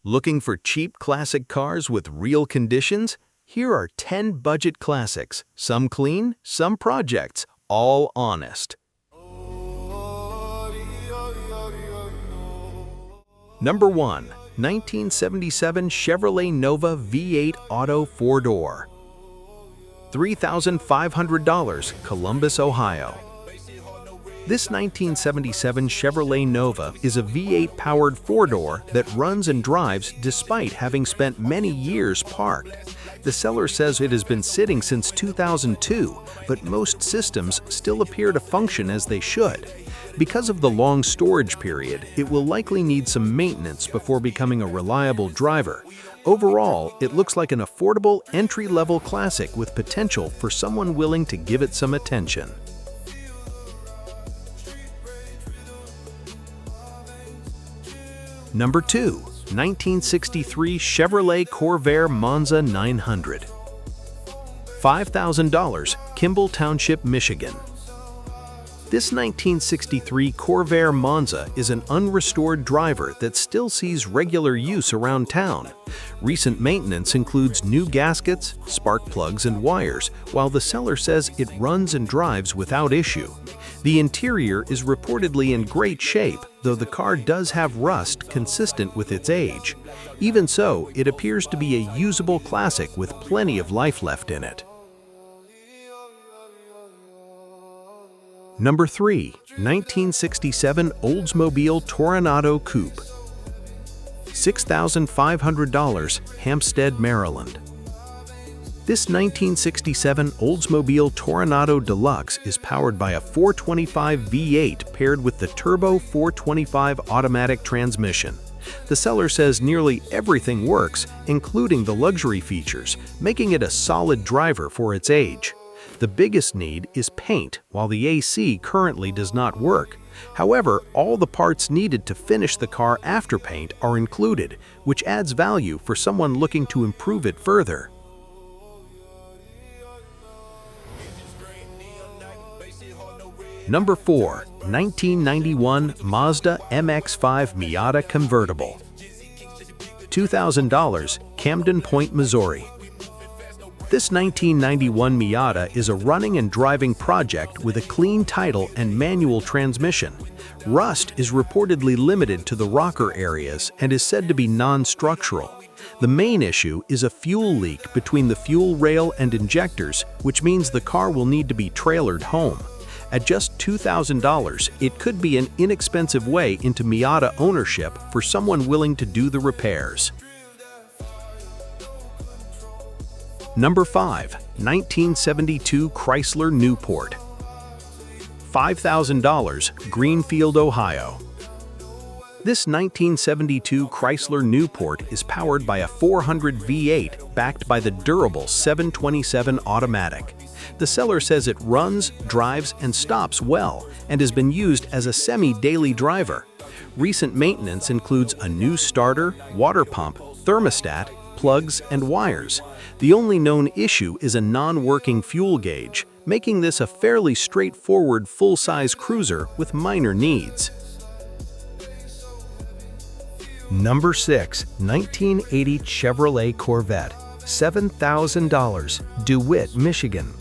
Looking for cheap classic cars with real conditions? Here are 10 budget classics, some clean, some projects, all honest. Number 1. 1977 Chevrolet Nova V8 Auto 4-door. $3,500, Columbus, Ohio. This 1977 Chevrolet Nova is a V8-powered 4-door that runs and drives despite having spent many years parked. The seller says it has been sitting since 2002, but most systems still appear to function as they should. Because of the long storage period, it will likely need some maintenance before becoming a reliable driver. Overall, it looks like an affordable, entry-level classic with potential for someone willing to give it some attention. Number 2. 1963 Chevrolet Corvair Monza 900. $5,000, Kimball Township, Michigan. This 1963 Corvair Monza is an unrestored driver that still sees regular use around town. Recent maintenance includes new gaskets, spark plugs, and wires, while the seller says it runs and drives without issue. The interior is reportedly in great shape, though the car does have rust consistent with its age. Even so, it appears to be a usable classic with plenty of life left in it. Number 3. 1967 Oldsmobile Toronado Coupe. $6,500, Hampstead, Maryland. This 1967 Oldsmobile Toronado Deluxe is powered by a 425 V8 paired with the turbo 425 automatic transmission. The seller says nearly everything works, including the luxury features, making it a solid driver for its age. The biggest need is paint, while the AC currently does not work. However, all the parts needed to finish the car after paint are included, which adds value for someone looking to improve it further. Number 4. 1991 Mazda MX-5 Miata Convertible. $2,000, Camden Point, Missouri. This 1991 Miata is a running and driving project with a clean title and manual transmission. Rust is reportedly limited to the rocker areas and is said to be non-structural. The main issue is a fuel leak between the fuel rail and injectors, which means the car will need to be trailered home. At just $2,000, it could be an inexpensive way into Miata ownership for someone willing to do the repairs. Number 5. 1972 Chrysler Newport. $5,000, Greenfield, Ohio. This 1972 Chrysler Newport is powered by a 400 V8 backed by the durable 727 automatic. The seller says it runs, drives, and stops well and has been used as a semi-daily driver. Recent maintenance includes a new starter, water pump, thermostat, plugs, and wires. The only known issue is a non-working fuel gauge, making this a fairly straightforward full-size cruiser with minor needs. Number 6. 1980 Chevrolet Corvette. $7,000, DeWitt, Michigan.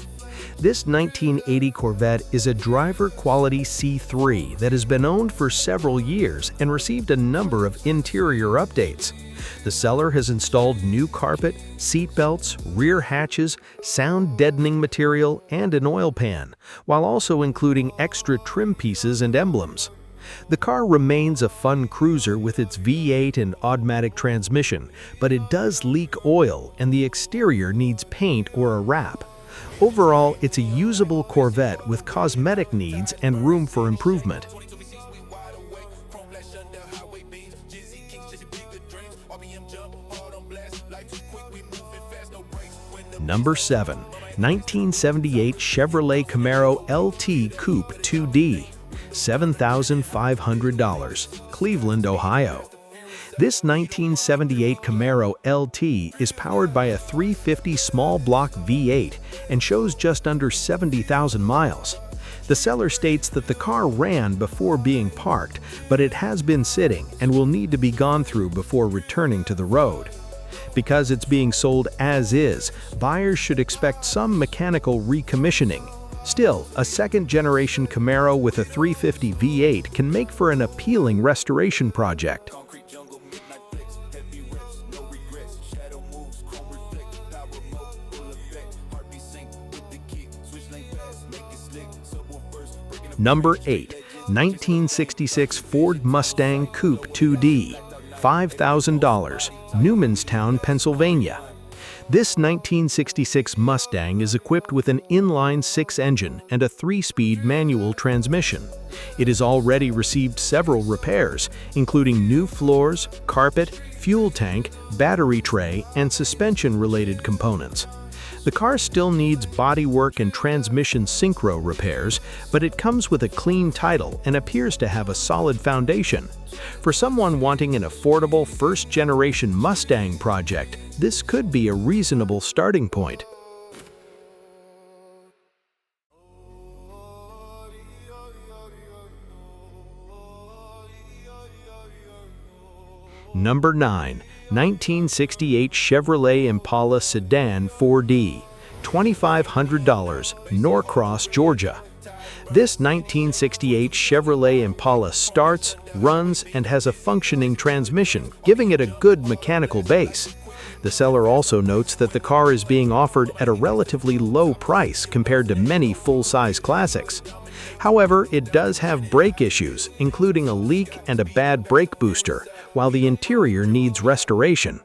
This 1980 Corvette is a driver-quality C3 that has been owned for several years and received a number of interior updates. The seller has installed new carpet, seat belts, rear hatches, sound-deadening material, and an oil pan, while also including extra trim pieces and emblems. The car remains a fun cruiser with its V8 and automatic transmission, but it does leak oil and the exterior needs paint or a wrap. Overall, it's a usable Corvette with cosmetic needs and room for improvement. Number 7. 1978 Chevrolet Camaro LT Coupe 2D. $7,500, Cleveland, Ohio. This 1978 Camaro LT is powered by a 350 small block V8 and shows just under 70,000 miles. The seller states that the car ran before being parked, but it has been sitting and will need to be gone through before returning to the road. Because it's being sold as is, buyers should expect some mechanical recommissioning. Still, a second-generation Camaro with a 350 V8 can make for an appealing restoration project. Number 8. 1966 Ford Mustang Coupe 2D, $5,000, Newmanstown, Pennsylvania. This 1966 Mustang is equipped with an inline-six engine and a 3-speed manual transmission. It has already received several repairs, including new floors, carpet, fuel tank, battery tray, and suspension-related components. The car still needs bodywork and transmission synchro repairs, but it comes with a clean title and appears to have a solid foundation. For someone wanting an affordable first-generation Mustang project, this could be a reasonable starting point. Number 9. 1968 Chevrolet Impala Sedan 4D, $2,500, Norcross, Georgia. This 1968 Chevrolet Impala starts, runs, and has a functioning transmission, giving it a good mechanical base. The seller also notes that the car is being offered at a relatively low price compared to many full-size classics. However, it does have brake issues, including a leak and a bad brake booster, while the interior needs restoration.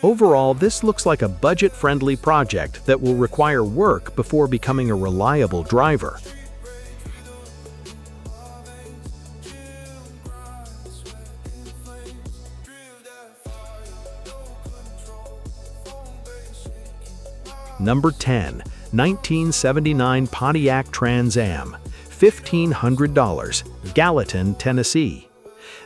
Overall, this looks like a budget-friendly project that will require work before becoming a reliable driver. Number 10. 1979 Pontiac Trans Am, $1,500, Gallatin, Tennessee.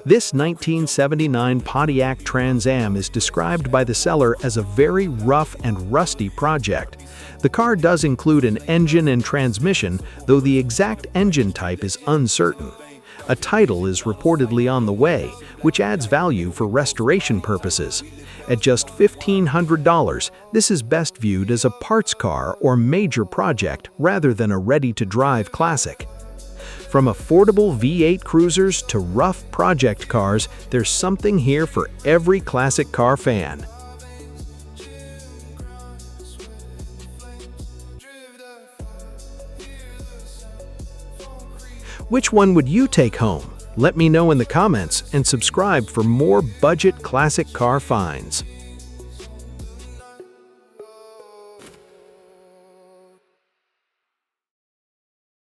This 1979 Pontiac Trans Am is described by the seller as a very rough and rusty project. The car does include an engine and transmission, though the exact engine type is uncertain. A title is reportedly on the way, which adds value for restoration purposes. At just $1,500, this is best viewed as a parts car or major project rather than a ready-to-drive classic. From affordable V8 cruisers to rough project cars, there's something here for every classic car fan. Which one would you take home? Let me know in the comments and subscribe for more budget classic car finds.